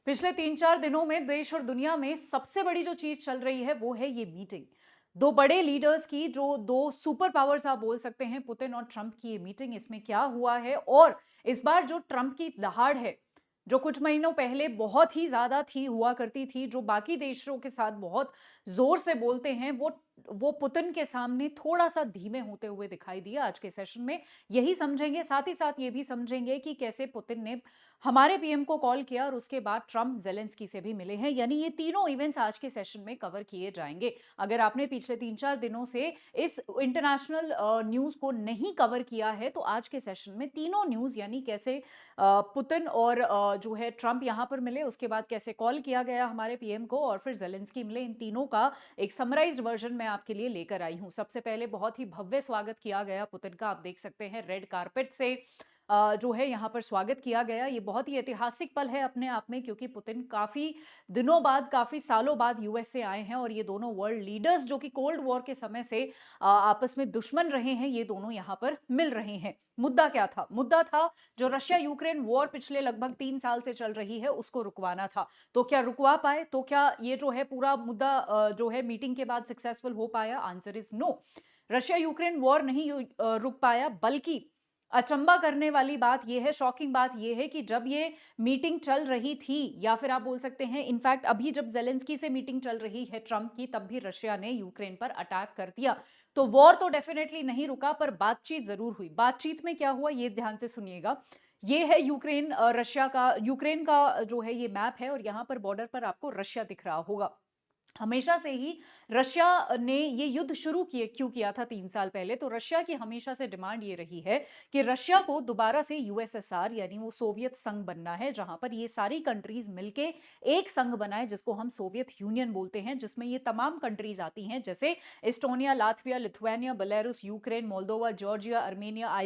पिछले 3-4 दिनों में देश और दुनिया में सबसे बड़ी जो चीज़ चल रही है, वो है ये मीटिंग। 2 बड़े लीडर्स की जो 2 सुपर पावर्स आप बोल सकते हैं, पुतिन और ट्रंप की ये मीटिंग, इसमें क्या हुआ है और इस बार जो ट्रंप की दहाड़ है, जो कुछ महीनों पहले बहुत ही ज़्यादा हुआ करती थी, जो बाकी देशों के साथ बहुत ज़ोर से बोलते हैं, वो पुतिन के सामने थोड़ा-सा धीमे होते हुए दिखाई दिया आज के सेशन में। यही समझेंगे, साथ ही साथ ये भी समझेंगे कि कैसे पुतिन ने हमारे पीएम को कॉल किया और उसके बाद ट्रंप ज़ेलेंस्की से भी मिले हैं। यानी ये तीनों इवेंट्स आज के सेशन में कवर किए जाएँगे। अगर आपने पिछले 3-4 दिनों से इस इंटरनेशनल न्यूज़ को नहीं कवर किया है, तो आज के सेशन में तीनों न्यूज़, यानी कैसे पुतिन और जो है ट्रंप यहाँ पर मिले, उसके बाद कैसे कॉल किया गया हमारे पीएम को और फिर ज़ेलेंस्की मिले, इन तीनों का एक समराइज़्ड वर्ज़न मैं आपके लिए लेकर आई हूँ। सबसे पहले बहुत ही भव्य स्वागत किया गया पुतिन का, आप देख सकते हैं रेड कारपेट से जो है यहाँ पर स्वागत किया गया। ये बहुत ही ऐतिहासिक पल है अपने आप में, क्योंकि पुतिन काफ़ी दिनों बाद, काफ़ी सालों बाद यूएस से आए हैं और ये दोनों वर्ल्ड लीडर्स जो कि कोल्ड वॉर के समय से आपस में दुश्मन रहे हैं, ये दोनों यहाँ पर मिल रहे हैं। मुद्दा क्या था? मुद्दा था जो रशिया यूक्रेन वॉर पिछले लगभग 3 साल से चल रही है, उसको रुकवाना था। तो क्या रुकवा पाए? तो क्या ये जो है पूरा मुद्दा जो है मीटिंग के बाद सक्सेसफुल हो पाया? Answer is no. Russia Ukraine war नहीं रुक पाया, बल्कि अचंभा करने वाली बात यह है, शॉकिंग बात यह है कि जब ये मीटिंग चल रही थी, या फिर आप बोल सकते हैं इनफैक्ट अभी जब ज़ेलेंस्की से मीटिंग चल रही है ट्रंप की, तब भी रशिया ने यूक्रेन पर अटैक कर दिया। तो वॉर तो डेफिनेटली नहीं रुका, पर बातचीत ज़रूर हुई। बातचीत में क्या हुआ, ये ध्यान से सुनिएगा। ये है यूक्रेन का जो है ये मैप है और यहाँ पर बॉर्डर पर आपको रशिया दिख रहा होगा। हमेशा से ही रशिया ने ये युद्ध शुरू किए क्यों किया था 3 साल पहले, तो रशिया की हमेशा से डिमांड ये रही है कि रशिया को दोबारा से यूएसएसआर यानी वो सोवियत संघ बनना है, जहां पर ये सारी कंट्रीज मिलके एक संघ बनाए, जिसको हम सोवियत यूनियन बोलते हैं, जिसमें ये तमाम कंट्रीज आती हैं, जैसे Estonia, Latvia, Lithuania, Belarus, Ukraine, Moldova, Georgia, Armenia,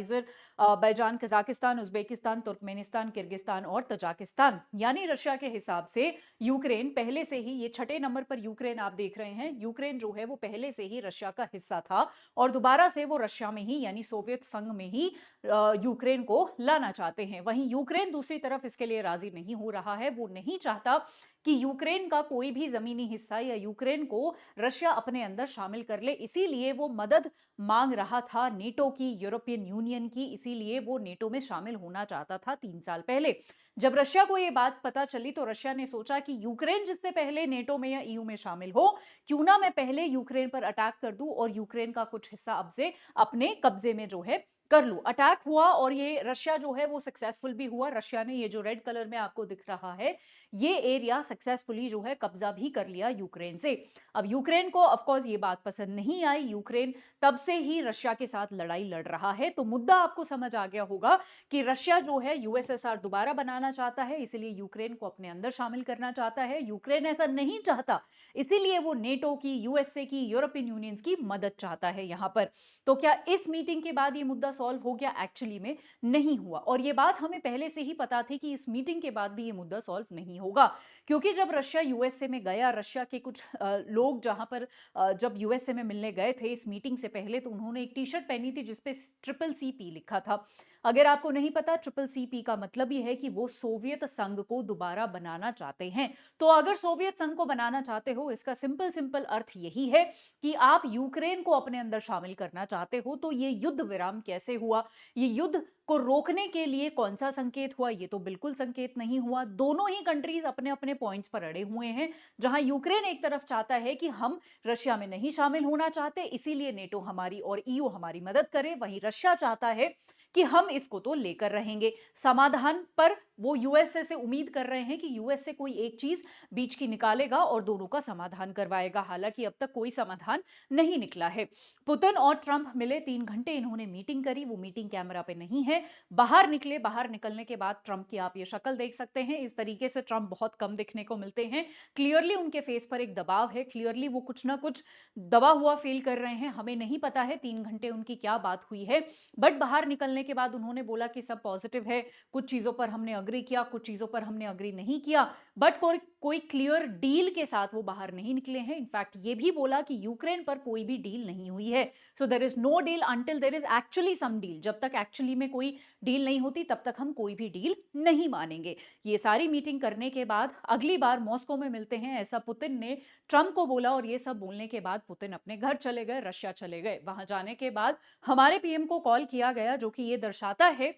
बैजान, कजाकिस्तान, उज्बेकिस्तान, तुर्कमेनिस्तान, किर्गिस्तान और तजाकिस्तान। यानी रशिया के हिसाब से यूक्रेन पहले से ही, ये छठे नंबर पर यूक्रेन आप देख रहे हैं, यूक्रेन जो है वो पहले से ही रशिया का हिस्सा था और दोबारा से वो रशिया में ही, यानी सोवियत संघ में ही यूक्रेन को लाना चाहते हैं। वहीं यूक्रेन दूसरी तरफ इसके लिए राजी नहीं हो रहा है, वो नहीं चाहता कि यूक्रेन का कोई भी जमीनी हिस्सा या यूक्रेन को रशिया अपने अंदर शामिल कर ले, इसीलिए वो मदद मांग रहा था नेटो की, यूरोपियन यूनियन की, इसीलिए वो नेटो में शामिल होना चाहता था 3 साल पहले। जब रशिया को ये बात पता चली, तो रशिया ने सोचा कि यूक्रेन जिससे पहले नेटो में या ईयू में शामिल हो, क्यों ना मैं पहले यूक्रेन पर अटैक कर दूं और यूक्रेन का कुछ हिस्सा अब से अपने कब्जे में जो है कर लूं। अटैक हुआ और ये रशिया जो है वो सक्सेसफुल भी हुआ। रशिया ने ये जो रेड कलर में आपको दिख रहा है, ये एरिया सक्सेसफुली जो है कब्जा भी कर लिया यूक्रेन से। अब यूक्रेन को ऑफ कोर्स ये बात पसंद नहीं आई। यूक्रेन तब से ही रशिया के साथ लड़ाई लड़ रहा है। तो मुद्दा आपको समझ आ गया होगा कि रशिया जो है यूएसएसआर दोबारा बनाना चाहता है, इसीलिए यूक्रेन को अपने अंदर शामिल करना चाहता है। यूक्रेन ऐसा नहीं चाहता, इसीलिए वो नेटो की, यूएसए की, यूरोपियन यूनियंस की मदद चाहता है यहां पर। तो क्या इस मीटिंग के बाद ये मुद्दा सॉल्व हो गया? एक्चुअली में नहीं हुआ, और ये बात हमें पहले से ही पता थी कि इस मीटिंग के बाद भी ये मुद्दा सॉल्व नहीं होगा, क्योंकि जब रशिया यूएसए में गया, रशिया के कुछ लोग जहां पर जब यूएसए में मिलने गए थे इस मीटिंग से पहले, तो उन्होंने एक टी शर्ट पहनी थी जिसपे ट्रिपल CP लिखा था। अगर आपको नहीं पता, ट्रिपल CP का मतलब ये है कि वो सोवियत संघ को दोबारा बनाना चाहते हैं। तो अगर सोवियत संघ को बनाना चाहते हो, इसका सिंपल सिंपल अर्थ यही है कि आप यूक्रेन को अपने अंदर शामिल करना चाहते हो। तो ये युद्ध विराम कैसे हुआ, ये युद्ध को रोकने के लिए कौन सा संकेत हुआ? ये तो बिल्कुल संकेत नहीं हुआ। दोनों ही कंट्रीज अपने अपने पॉइंट्स पर अड़े हुए हैं। जहां यूक्रेन एक तरफ चाहता है कि हम रशिया में नहीं शामिल होना चाहते, इसीलिए नेटो हमारी और ईयू हमारी मदद करे, वहीं रशिया चाहता है कि हम इसको तो लेकर रहेंगे। समाधान पर वो यूएसए से उम्मीद कर रहे हैं कि यूएसए कोई एक चीज बीच की निकालेगा और दोनों का समाधान करवाएगा। हालांकि अब तक कोई समाधान नहीं निकला है। पुतिन और ट्रंप मिले, 3 घंटे इन्होंने मीटिंग करी। वो मीटिंग कैमरा पे नहीं है। बाहर निकले, बाहर निकलने के बाद ट्रंप की आप ये शक्ल देख सकते हैं। इस तरीके से ट्रंप बहुत कम दिखने को मिलते हैं। क्लियरली उनके फेस पर एक दबाव है, क्लियरली वो कुछ ना कुछ दबा हुआ फील कर रहे हैं। हमें नहीं पता है 3 घंटे उनकी क्या बात हुई है, बट बाहर निकलने के बाद उन्होंने बोला कि सब पॉजिटिव है, कुछ चीजों पर हमने अग्री किया, कुछ चीजों पर हमने अग्री नहीं किया, बट कोई क्लियर डील के साथ वो बाहर नहीं निकले हैं। इनफैक्ट ये भी बोला कि यूक्रेन पर कोई भी डील नहीं हुई है। So there is no deal until there is actually some deal. जब तक एक्चुअली में कोई डील नहीं होती तब तक हम कोई भी डील नहीं मानेंगे। ये सारी मीटिंग करने के बाद अगली बार मॉस्को में मिलते हैं, ऐसा पुतिन ने ट्रंप को बोला। और ये सब बोलने के बाद पुतिन अपने घर चले गए, रशिया चले गए। वहां जाने के बाद हमारे पीएम को कॉल किया गया, जो कि ये दर्शाता है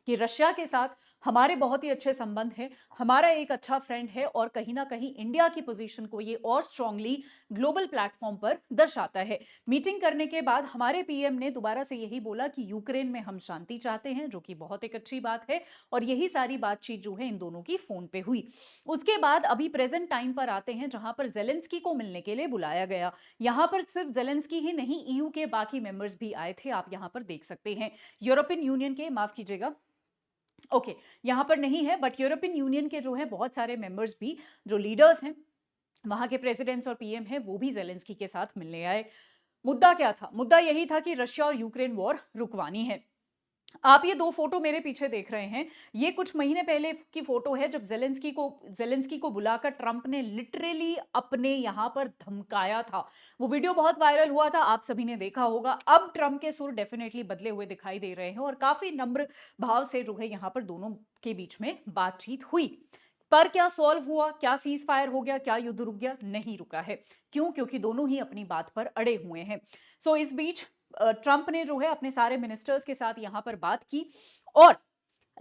कि रशिया के साथ हमारे बहुत ही अच्छे संबंध हैं, हमारा एक अच्छा फ्रेंड है। और कहीं ना कहीं इंडिया की पोजीशन को ये और स्ट्रांगली ग्लोबल प्लेटफॉर्म पर दर्शाता है। मीटिंग करने के बाद हमारे पीएम ने दोबारा से यही बोला कि यूक्रेन में हम शांति चाहते हैं, जो कि बहुत एक अच्छी बात है। और यही सारी बातचीत जो है इन दोनों की फोन पे हुई। उसके बाद अभी प्रेजेंट टाइम पर आते हैं, जहां पर जेलेंस्की को मिलने के लिए बुलाया गया। यहां पर सिर्फ जेलेंस्की ही नहीं, ईयू के बाकी मेंबर्स भी आए थे। आप यहां पर देख सकते हैं यूरोपियन यूनियन के, माफ कीजिएगा, ओके यहां पर नहीं है, बट यूरोपियन यूनियन के जो है बहुत सारे मेंबर्स भी, जो लीडर्स हैं वहां के, प्रेसिडेंट्स और पीएम हैं, वो भी जेलेंस्की के साथ मिलने आए। मुद्दा क्या था? मुद्दा यही था कि रशिया और यूक्रेन वॉर रुकवानी है। आप ये दो फोटो मेरे पीछे देख रहे हैं, ये कुछ महीने पहले की फोटो है, जब जेलेंस्की को बुलाकर ट्रंप ने लिटरली अपने यहां पर धमकाया था। वो वीडियो बहुत वायरल हुआ था, आप सभी ने देखा होगा। अब ट्रंप के सुर डेफिनेटली बदले हुए दिखाई दे रहे हैं और काफी नम्र भाव से जो है यहां पर दोनों के बीच में बातचीत हुई। पर क्या सॉल्व हुआ? क्या सीज फायर हो गया? क्या युद्ध रुक गया? नहीं रुका है। क्यों? क्योंकि दोनों ही अपनी बात पर अड़े हुए हैं। सो इस बीच ट्रंप ने जो है अपने सारे मिनिस्टर्स के साथ यहां पर बात की। और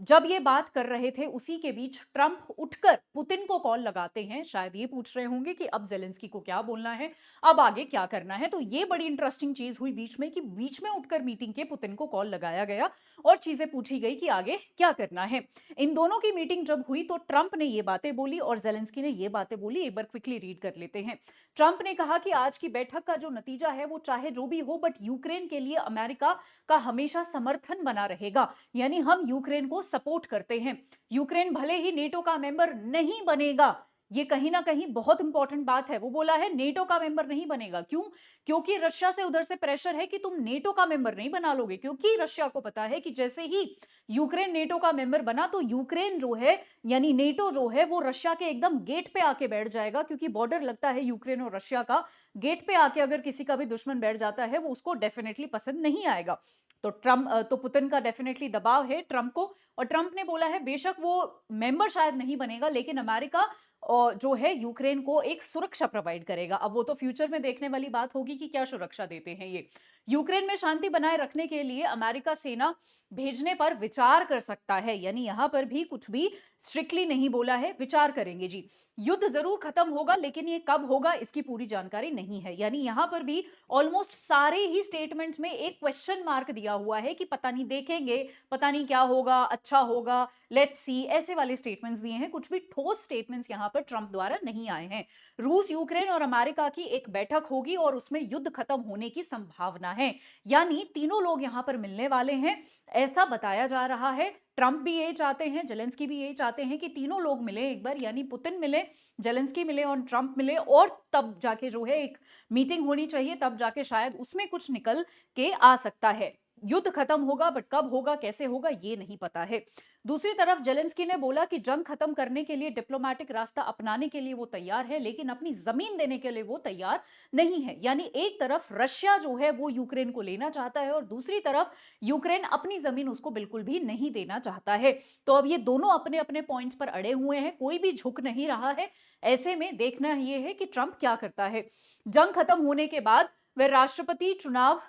जब ये बात कर रहे थे, उसी के बीच ट्रंप उठकर पुतिन को कॉल लगाते हैं। शायद ये पूछ रहे होंगे कि अब जेलेंस्की को क्या बोलना है, अब आगे क्या करना है। तो ये बड़ी इंटरेस्टिंग चीज हुई बीच में, कि बीच में उठकर मीटिंग के पुतिन को कॉल लगाया गया और चीजें पूछी गई कि आगे क्या करना है। इन दोनों की मीटिंग जब हुई तो ट्रंप ने ये बातें बोली और जेलेंस्की ने ये बातें बोली। एक बार क्विकली रीड कर लेते हैं। ट्रंप ने कहा कि आज की बैठक का जो नतीजा है वो चाहे जो भी हो, बट यूक्रेन के लिए अमेरिका का हमेशा समर्थन बना रहेगा। यानी हम यूक्रेन को सपोर्ट करते हैं। यूक्रेन भले ही नेटो का मेंबर नहीं बनेगा, ये कहीं ना कहीं बहुत इंपॉर्टेंट बात है। वो बोला है नेटो का मेंबर नहीं बनेगा। क्यों? क्योंकि रशिया से उधर से प्रेशर है कि तुम नेटो का मेंबर नहीं बना लोगे। क्योंकि रशिया को पता है कि जैसे ही यूक्रेन नेटो का मेंबर बना तो यूक्रेन जो है, यानी नेटो जो है, वो रशिया के एकदम गेट पे आके बैठ जाएगा। क्योंकि बॉर्डर लगता है यूक्रेन और रशिया का, गेट पे आके अगर किसी का भी दुश्मन बैठ जाता है वो उसको डेफिनेटली पसंद नहीं आएगा। तो पुतिन का डेफिनेटली दबाव है ट्रंप को। और ट्रंप ने बोला है बेशक वो मेंबर शायद नहीं बनेगा, लेकिन अमेरिका और जो है यूक्रेन को एक सुरक्षा प्रोवाइड करेगा। अब वो तो फ्यूचर में देखने वाली बात होगी कि क्या सुरक्षा देते हैं ये। यूक्रेन में शांति बनाए रखने के लिए अमेरिका सेना भेजने पर विचार कर सकता है। यानी यहां पर भी कुछ भी स्ट्रिक्टली नहीं बोला है, विचार करेंगे जी। युद्ध जरूर खत्म होगा, लेकिन ये कब होगा इसकी पूरी जानकारी नहीं है। यानी यहां पर भी ऑलमोस्ट सारे ही स्टेटमेंट्स में एक क्वेश्चन मार्क दिया हुआ है कि पता नहीं, देखेंगे, पता नहीं क्या होगा, अच्छा होगा, लेट्स सी, ऐसे वाले स्टेटमेंट्स दिए हैं। कुछ भी ठोस स्टेटमेंट्स यहां पर ट्रंप द्वारा नहीं आए हैं। रूस, यूक्रेन और अमेरिका की एक बैठक होगी और उसमें युद्ध खत्म होने की संभावना है। यानी तीनों लोग यहां पर मिलने वाले हैं, ऐसा बताया जा रहा है। ट्रंप भी यही चाहते हैं, जेलेंस्की भी यही चाहते हैं कि तीनों लोग मिले एक बार, यानी पुतिन मिले, जेलेंस्की मिले और ट्रंप मिले। और तब जाके जो है एक मीटिंग होनी चाहिए, तब जाके शायद उसमें कुछ निकल के आ सकता है। युद्ध खत्म होगा, बट कब होगा, कैसे होगा, ये नहीं पता है। दूसरी तरफ जेलेंस्की ने बोला कि जंग खत्म करने के लिए डिप्लोमेटिक रास्ता अपनाने के लिए वो तैयार है, लेकिन अपनी जमीन देने के लिए वो तैयार नहीं है। यानी एक तरफ रशिया जो है वो यूक्रेन को लेना चाहता है और दूसरी तरफ यूक्रेन अपनी जमीन उसको बिल्कुल भी नहीं देना चाहता है। तो अब ये दोनों अपने अपने पॉइंट्स पर अड़े हुए हैं, कोई भी झुक नहीं रहा है। ऐसे में देखना ये है कि ट्रंप क्या करता है। जंग खत्म होने के बाद वह राष्ट्रपति चुनाव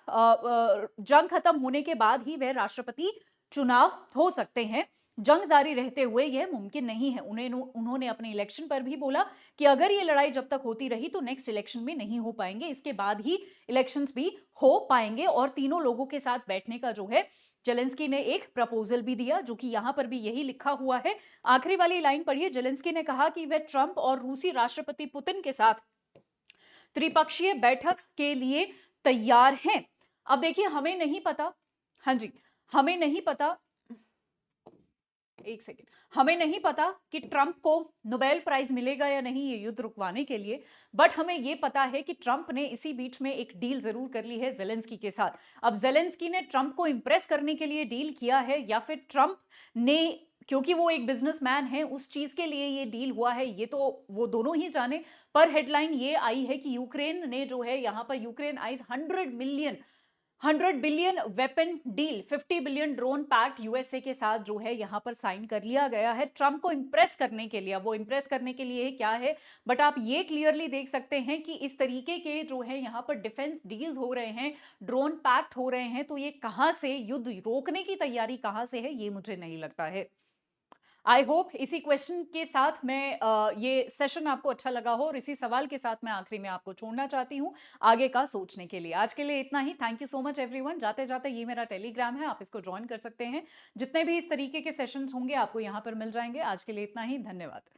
जंग खत्म होने के बाद ही वह राष्ट्रपति चुनाव हो सकते हैं। जंग जारी रहते हुए यह मुमकिन नहीं है। उन्होंने अपने इलेक्शन पर भी बोला कि अगर ये लड़ाई जब तक होती रही तो नेक्स्ट इलेक्शन में नहीं हो पाएंगे, इसके बाद ही इलेक्शंस भी हो पाएंगे। और तीनों लोगों के साथ बैठने का जो है जेलेंस्की ने एक प्रपोजल भी दिया, जो कि यहां पर भी यही लिखा हुआ है। आखिरी वाली लाइन पढ़िए। जेलेंस्की ने कहा कि वह ट्रंप और रूसी राष्ट्रपति पुतिन के साथ त्रिपक्षीय बैठक के लिए तैयार हैं। अब देखिए, हमें नहीं पता, हाँ जी, हमें नहीं पता, एक सेकेंड, हमें नहीं पता कि ट्रंप को नोबेल प्राइज मिलेगा या नहीं ये युद्ध रुकवाने के लिए। बट हमें ये पता है कि ट्रंप ने इसी बीच में एक डील जरूर कर ली है जेलेंस्की के साथ। अब जेलेंस्की ने ट्रंप को इंप्रेस करने के लिए डील किया है, या फिर ट्रंप ने क्योंकि वो एक बिजनेसमैन है, उस चीज के लिए ये डील हुआ है, ये तो वो दोनों ही जाने। पर हेडलाइन ये आई है कि यूक्रेन ने जो है यहाँ पर Ukraine eyes 100 billion weapon deal, 50 billion drone pact USA के साथ जो है यहाँ पर साइन कर लिया गया है ट्रंप को इंप्रेस करने के लिए। अब वो इंप्रेस करने के लिए क्या है, बट आप ये क्लियरली देख सकते हैं कि इस तरीके के जो है यहाँ पर डिफेंस डील्स हो रहे हैं, ड्रोन पैक्ट हो रहे हैं, तो ये कहां से युद्ध रोकने की तैयारी कहां से है, ये मुझे नहीं लगता है। आई होप इसी क्वेश्चन के साथ मैं ये सेशन आपको अच्छा लगा हो, और इसी सवाल के साथ मैं आखिरी में आपको छोड़ना चाहती हूँ आगे का सोचने के लिए। आज के लिए इतना ही। Thank you so much everyone. जाते जाते ये मेरा टेलीग्राम है, आप इसको ज्वाइन कर सकते हैं। जितने भी इस तरीके के सेशंस होंगे आपको यहाँ पर मिल जाएंगे। आज के लिए इतना ही, धन्यवाद।